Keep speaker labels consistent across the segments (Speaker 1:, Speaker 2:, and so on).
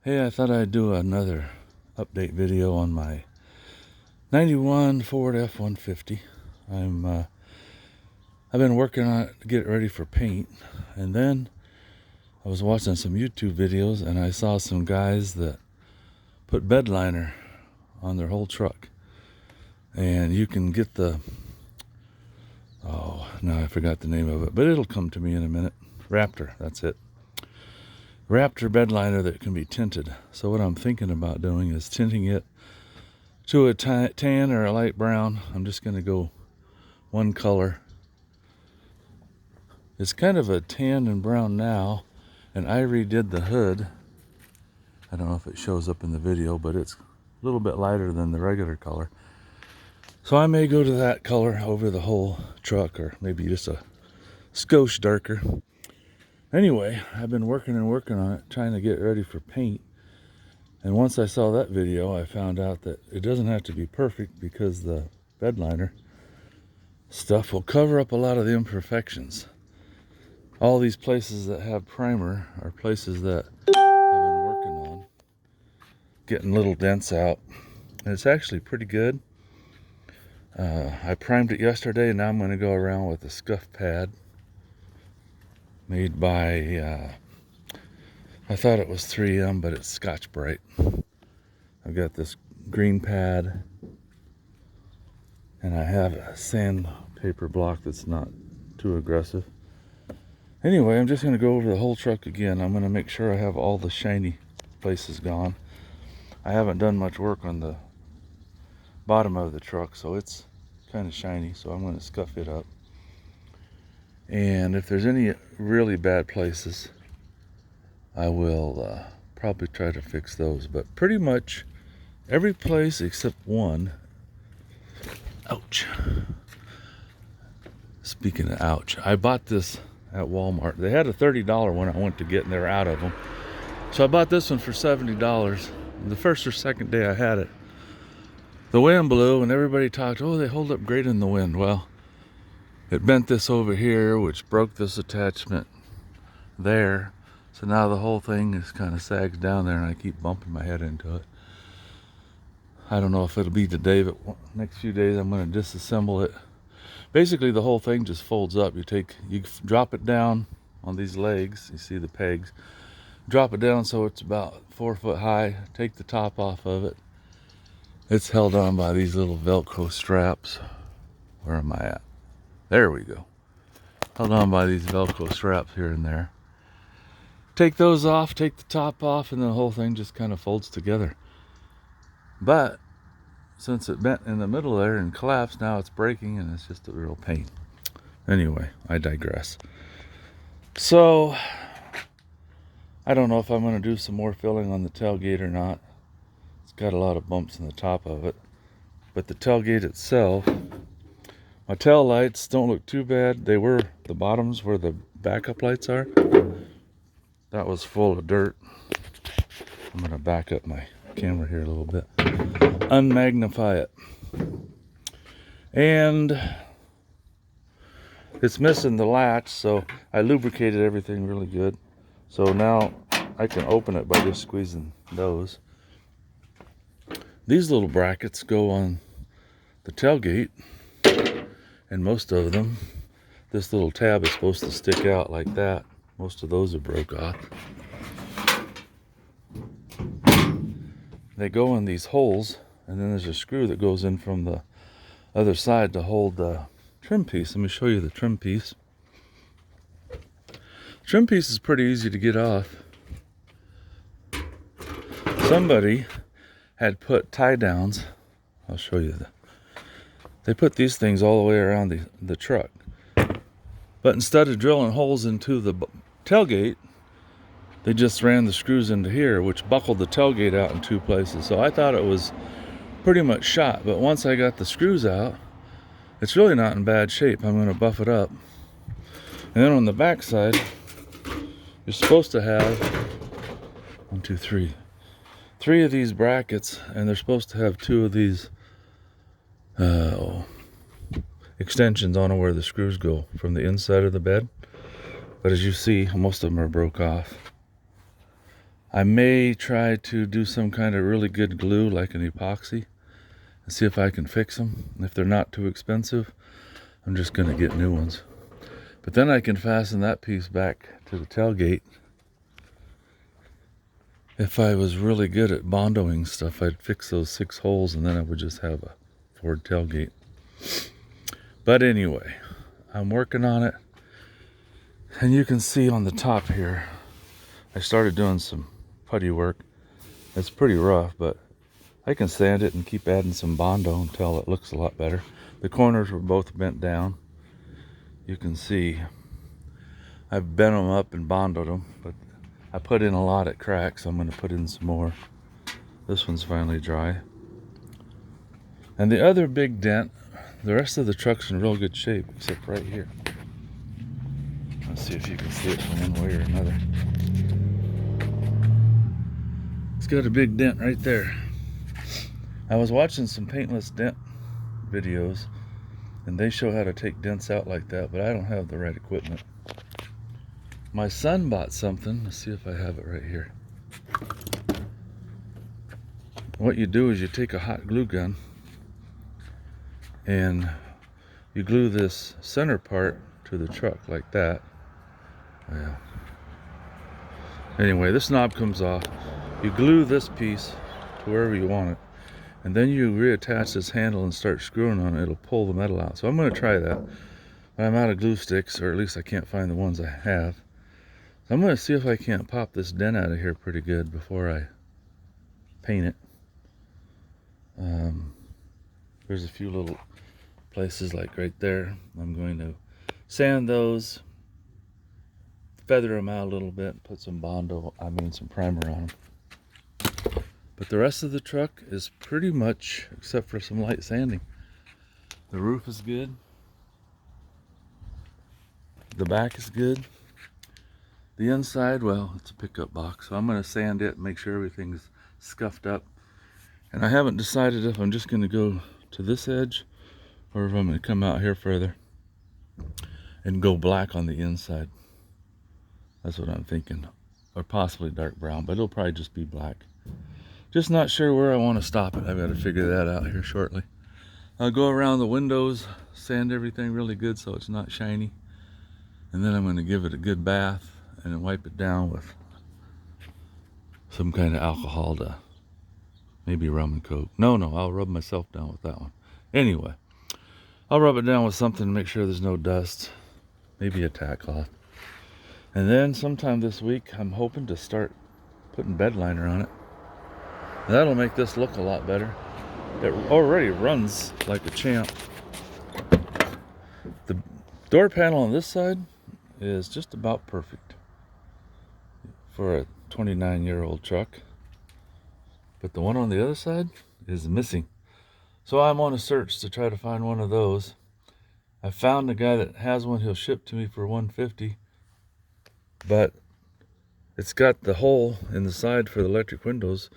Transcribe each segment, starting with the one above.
Speaker 1: Hey, I thought I'd do another update video on my 91 Ford F-150. I've been working on it to get it ready for paint, and then I was watching some YouTube videos and I saw some guys that put bedliner on their whole truck, and you can get no, I forgot the name of it, but it'll come to me in a minute. Raptor, that's it. Raptor bedliner that can be tinted. So what I'm thinking about doing is tinting it to a tan or a light brown. I'm just going to go one color. It's kind of a tan and brown now, and I redid the hood. I don't know if it shows up in the video, but it's a little bit lighter than the regular color. So I may go to that color over the whole truck, or maybe just a skosh darker. Anyway, I've been working on it, trying to get ready for paint. And once I saw that video, I found out that it doesn't have to be perfect, because the bedliner stuff will cover up a lot of the imperfections. All these places that have primer are places that I've been working on, getting little dents out. And it's actually pretty good. I primed it yesterday, and now I'm going to go around with a scuff pad made by, I thought it was 3M, but it's Scotch-Brite. I've got this green pad, and I have a sandpaper block that's not too aggressive. Anyway, I'm just going to go over the whole truck again. I'm going to make sure I have all the shiny places gone. I haven't done much work on the bottom of the truck, so it's kind of shiny, so I'm going to scuff it up. And if there's any really bad places, I will probably try to fix those. But pretty much every place except one. Ouch. Speaking of ouch, I bought this at Walmart. They had a $30 one I went to get, and they were out of them. So I bought this one for $70. The first or second day I had it, the wind blew, and everybody talked, oh, they hold up great in the wind. Well, it bent this over here, which broke this attachment there. So now the whole thing is kind of sags down there, and I keep bumping my head into it. I don't know if it'll be today, but next few days I'm going to disassemble it. Basically, the whole thing just folds up. You drop it down on these legs. You see the pegs. Drop it down so it's about 4 foot high. Take the top off of it. It's held on by these little Velcro straps. Where am I at? There we go. Held on by these Velcro straps here and there. Take those off, take the top off, and the whole thing just kind of folds together. But since it bent in the middle there and collapsed, now it's breaking, and it's just a real pain. Anyway, I digress. So I don't know if I'm going to do some more filling on the tailgate or not. It's got a lot of bumps in the top of it. But the tailgate itself, my tail lights don't look too bad. The bottoms where the backup lights are, that was full of dirt. I'm going to back up my camera here a little bit. Unmagnify it. And it's missing the latch, so I lubricated everything really good. So now I can open it by just squeezing those. These little brackets go on the tailgate, and most of them, this little tab is supposed to stick out like that. Most of those are broke off. They go in these holes, and then there's a screw that goes in from the other side to hold the trim piece. Let me show you the trim piece. Trim piece is pretty easy to get off. Somebody had put tie downs. I'll show you they put these things all the way around the truck. But instead of drilling holes into the tailgate, they just ran the screws into here, which buckled the tailgate out in two places. So I thought it was pretty much shot, but once I got the screws out, it's really not in bad shape. I'm going to buff it up. And then on the back side, you're supposed to have 1, 2, 3. 3 of these brackets, and they're supposed to have 2 of these extensions on where the screws go from the inside of the bed. But as you see, most of them are broke off. I may try to do some kind of really good glue like an epoxy and see if I can fix them. If they're not too expensive, I'm just going to get new ones. But then I can fasten that piece back to the tailgate. If I was really good at bondoing stuff, I'd fix those 6 holes and then I would just have a Ford tailgate. But anyway, I'm working on it. And you can see on the top here, I started doing some putty work. It's pretty rough, but I can sand it and keep adding some Bondo until it looks a lot better. The corners were both bent down. You can see I've bent them up and Bondoed them, but I put in a lot at cracks, so I'm going to put in some more. This one's finally dry. And the other big dent, the rest of the truck's in real good shape, except right here. Let's see if you can see it from one way or another. It's got a big dent right there. I was watching some paintless dent videos, and they show how to take dents out like that, but I don't have the right equipment. My son bought something. Let's see if I have it right here. What you do is you take a hot glue gun and you glue this center part to the truck like that. Yeah. Anyway, this knob comes off. You glue this piece to wherever you want it, and then you reattach this handle and start screwing on it. It'll pull the metal out. So I'm going to try that. But I'm out of glue sticks, or at least I can't find the ones I have. So I'm going to see if I can't pop this dent out of here pretty good before I paint it. There's a few little places like right there. I'm going to sand those, feather them out a little bit, put some some primer on them. But the rest of the truck is pretty much, except for some light sanding. The roof is good. The back is good. The inside, well, it's a pickup box, so I'm going to sand it and make sure everything's scuffed up. And I haven't decided if I'm just going to go to this edge or if I'm going to come out here further and go black on the inside. That's what I'm thinking. Or possibly dark brown, but it'll probably just be black. Just not sure where I want to stop it. I've got to figure that out here shortly. I'll go around the windows, sand everything really good so it's not shiny. And then I'm going to give it a good bath and then wipe it down with some kind of alcohol to maybe rum and coke. No, I'll rub myself down with that one. Anyway, I'll rub it down with something to make sure there's no dust. Maybe a tack cloth. And then sometime this week, I'm hoping to start putting bedliner on it. That'll make this look a lot better. It already runs like a champ. The door panel on this side is just about perfect for a 29-year-old truck. But the one on the other side is missing. So I'm on a search to try to find one of those. I found a guy that has one. He'll ship to me for $150. But it's got the hole in the side for the electric windows,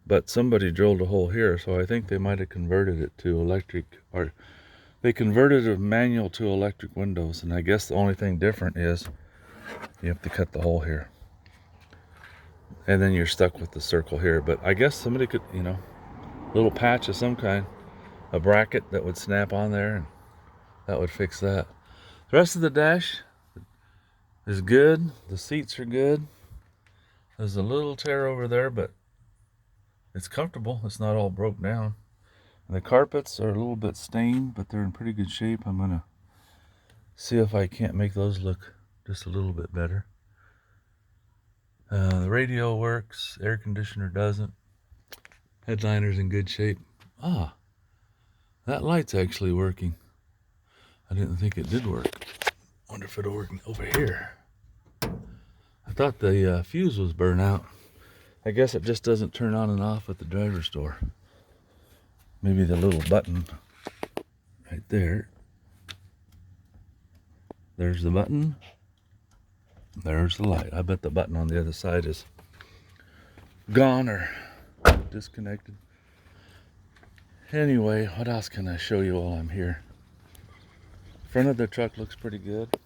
Speaker 1: but somebody drilled a hole here, so I think they might have converted it to electric, or they converted a manual to electric windows, and I guess the only thing different is you have to cut the hole here. And then you're stuck with the circle here. But I guess somebody could, a little patch of some kind, a bracket that would snap on there, and that would fix that. The rest of the dash is good. The seats are good. There's a little tear over there, but it's comfortable. It's not all broke down. And the carpets are a little bit stained, but they're in pretty good shape. I'm going to see if I can't make those look just a little bit better. The radio works, air conditioner doesn't. Headliner's in good shape. Ah, that light's actually working. I didn't think it did work. Wonder if it'll work over here. I thought the fuse was burnt out. I guess it just doesn't turn on and off at the driver's door. Maybe the little button right there. There's the button. There's the light. I bet the button on the other side is gone or disconnected. Anyway, what else can I show you while I'm here? Front of the truck looks pretty good.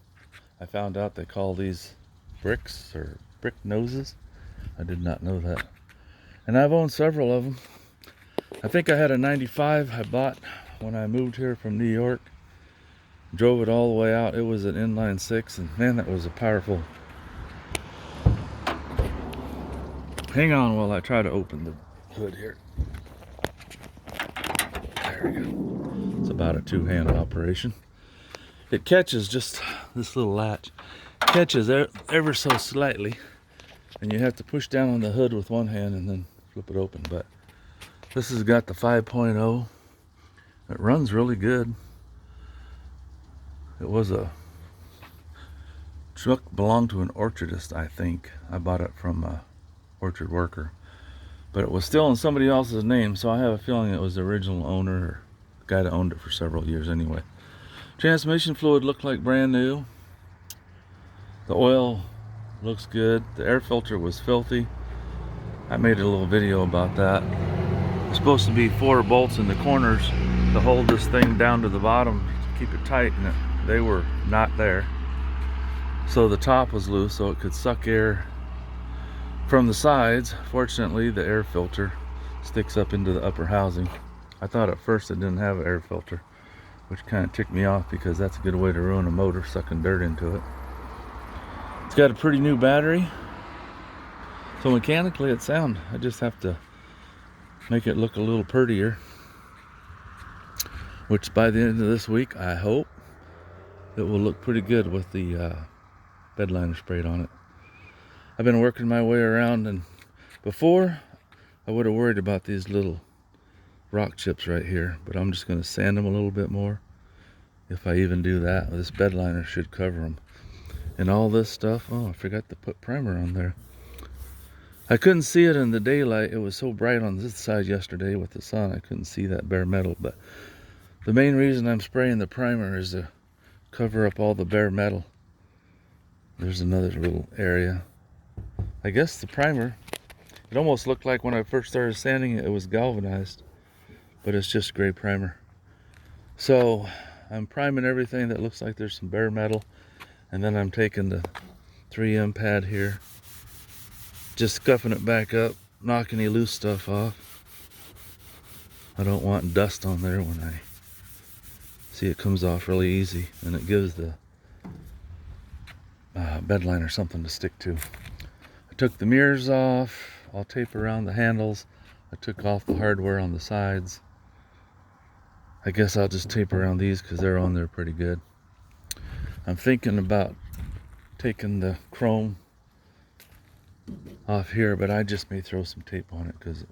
Speaker 1: I found out they call these bricks or brick noses. I did not know that. And I've owned several of them. I think I had a 95 I bought when I moved here from New York. Drove it all the way out. It was an inline 6, and man, that was a powerful. Hang on while I try to open the hood here. There we go. It's about a two-hand operation. It catches just this little latch. Catches ever so slightly, and you have to push down on the hood with one hand and then flip it open. But this has got the 5.0. It runs really good. It was a truck, belonged to an orchardist, I think. I bought it from a orchard worker, but it was still in somebody else's name, so I have a feeling it was the original owner, or the guy that owned it for several years anyway. Transmission fluid looked like brand new. The oil looks good. The air filter was filthy. I made a little video about that. There's supposed to be 4 bolts in the corners to hold this thing down to the bottom to keep it tight, and they were not there. So the top was loose so it could suck air from the sides. Fortunately, the air filter sticks up into the upper housing. I thought at first it didn't have an air filter, which kind of ticked me off because that's a good way to ruin a motor, sucking dirt into it. It's got a pretty new battery, so mechanically it's sound. I just have to make it look a little prettier, which by the end of this week, I hope it will look pretty good with the bedliner sprayed on it. I've been working my way around, and before I would have worried about these little rock chips right here, but I'm just going to sand them a little bit more. If I even do that, this bedliner should cover them. And all this stuff, oh, I forgot to put primer on there. I couldn't see it in the daylight. It was so bright on this side yesterday with the sun, I couldn't see that bare metal. But the main reason I'm spraying the primer is to cover up all the bare metal. There's another little area. I guess the primer, it almost looked like when I first started sanding it, it was galvanized, but it's just gray primer. So I'm priming everything that looks like there's some bare metal, and then I'm taking the 3M pad here, just scuffing it back up, knocking any loose stuff off. I don't want dust on there when I see it comes off really easy, and it gives the bedliner something to stick to. I took the mirrors off. I'll tape around the handles. I took off the hardware on the sides. I guess I'll just tape around these because they're on there pretty good. I'm thinking about taking the chrome off here, but I just may throw some tape on it because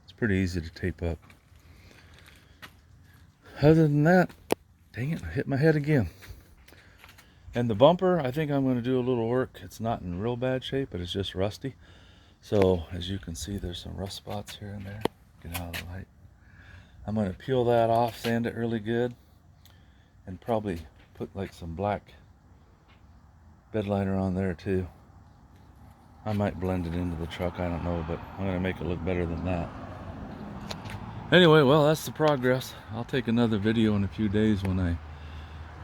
Speaker 1: it's pretty easy to tape up. Other than that, dang it, I hit my head again. And the bumper, I think I'm going to do a little work. It's not in real bad shape, but it's just rusty. So as you can see, there's some rust spots here and there. Get out of the light. I'm going to peel that off, sand it really good, and probably put like some black bedliner on there too. I might blend it into the truck, I don't know, but I'm going to make it look better than that. Anyway, well, that's the progress. I'll take another video in a few days when I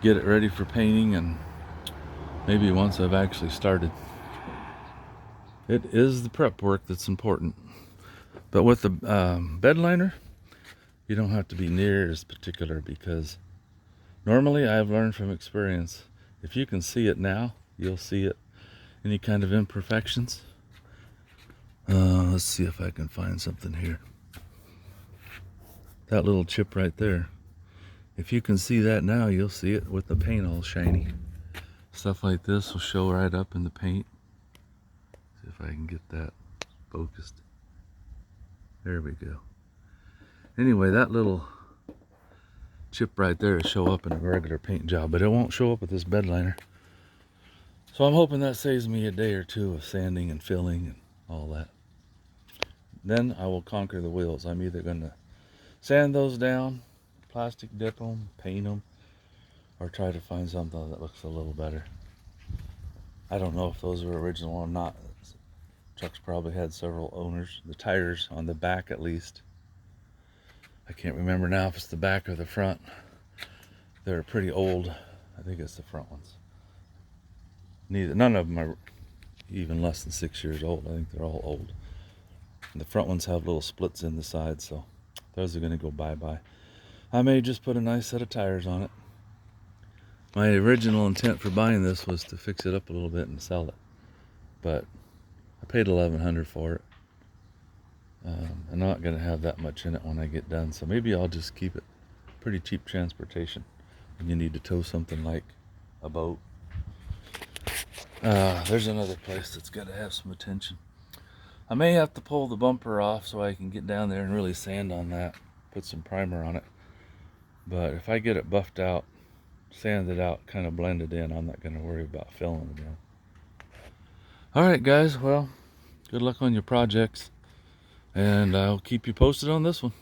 Speaker 1: get it ready for painting, and maybe once I've actually started. It is the prep work that's important. But with the bedliner, you don't have to be near as particular, because normally I've learned from experience, if you can see it now, you'll see it. Any kind of imperfections. Let's see if I can find something here. That little chip right there. If you can see that now, you'll see it with the paint all shiny. Stuff like this will show right up in the paint. See if I can get that focused. There we go. Anyway, that little chip right there will show up in a regular paint job, but it won't show up with this bedliner. So I'm hoping that saves me a day or two of sanding and filling and all that. Then I will conquer the wheels. I'm either going to sand those down, plastic dip them, paint them, or try to find something that looks a little better. I don't know if those are original or not. The truck's probably had several owners. The tires on the back, at least. I can't remember now if it's the back or the front. They're pretty old. I think it's the front ones. None of them are even less than 6 years old. I think they're all old. And the front ones have little splits in the side, so those are going to go bye-bye. I may just put a nice set of tires on it. My original intent for buying this was to fix it up a little bit and sell it, but I paid $1,100 for it. I'm not going to have that much in it when I get done, so maybe I'll just keep it. Pretty cheap transportation when you need to tow something like a boat. There's another place that's got to have some attention. I may have to pull the bumper off so I can get down there and really sand on that, put some primer on it. But if I get it buffed out, sanded out, kind of blended in, I'm not going to worry about filling it in. Alright guys, well, good luck on your projects, and I'll keep you posted on this one.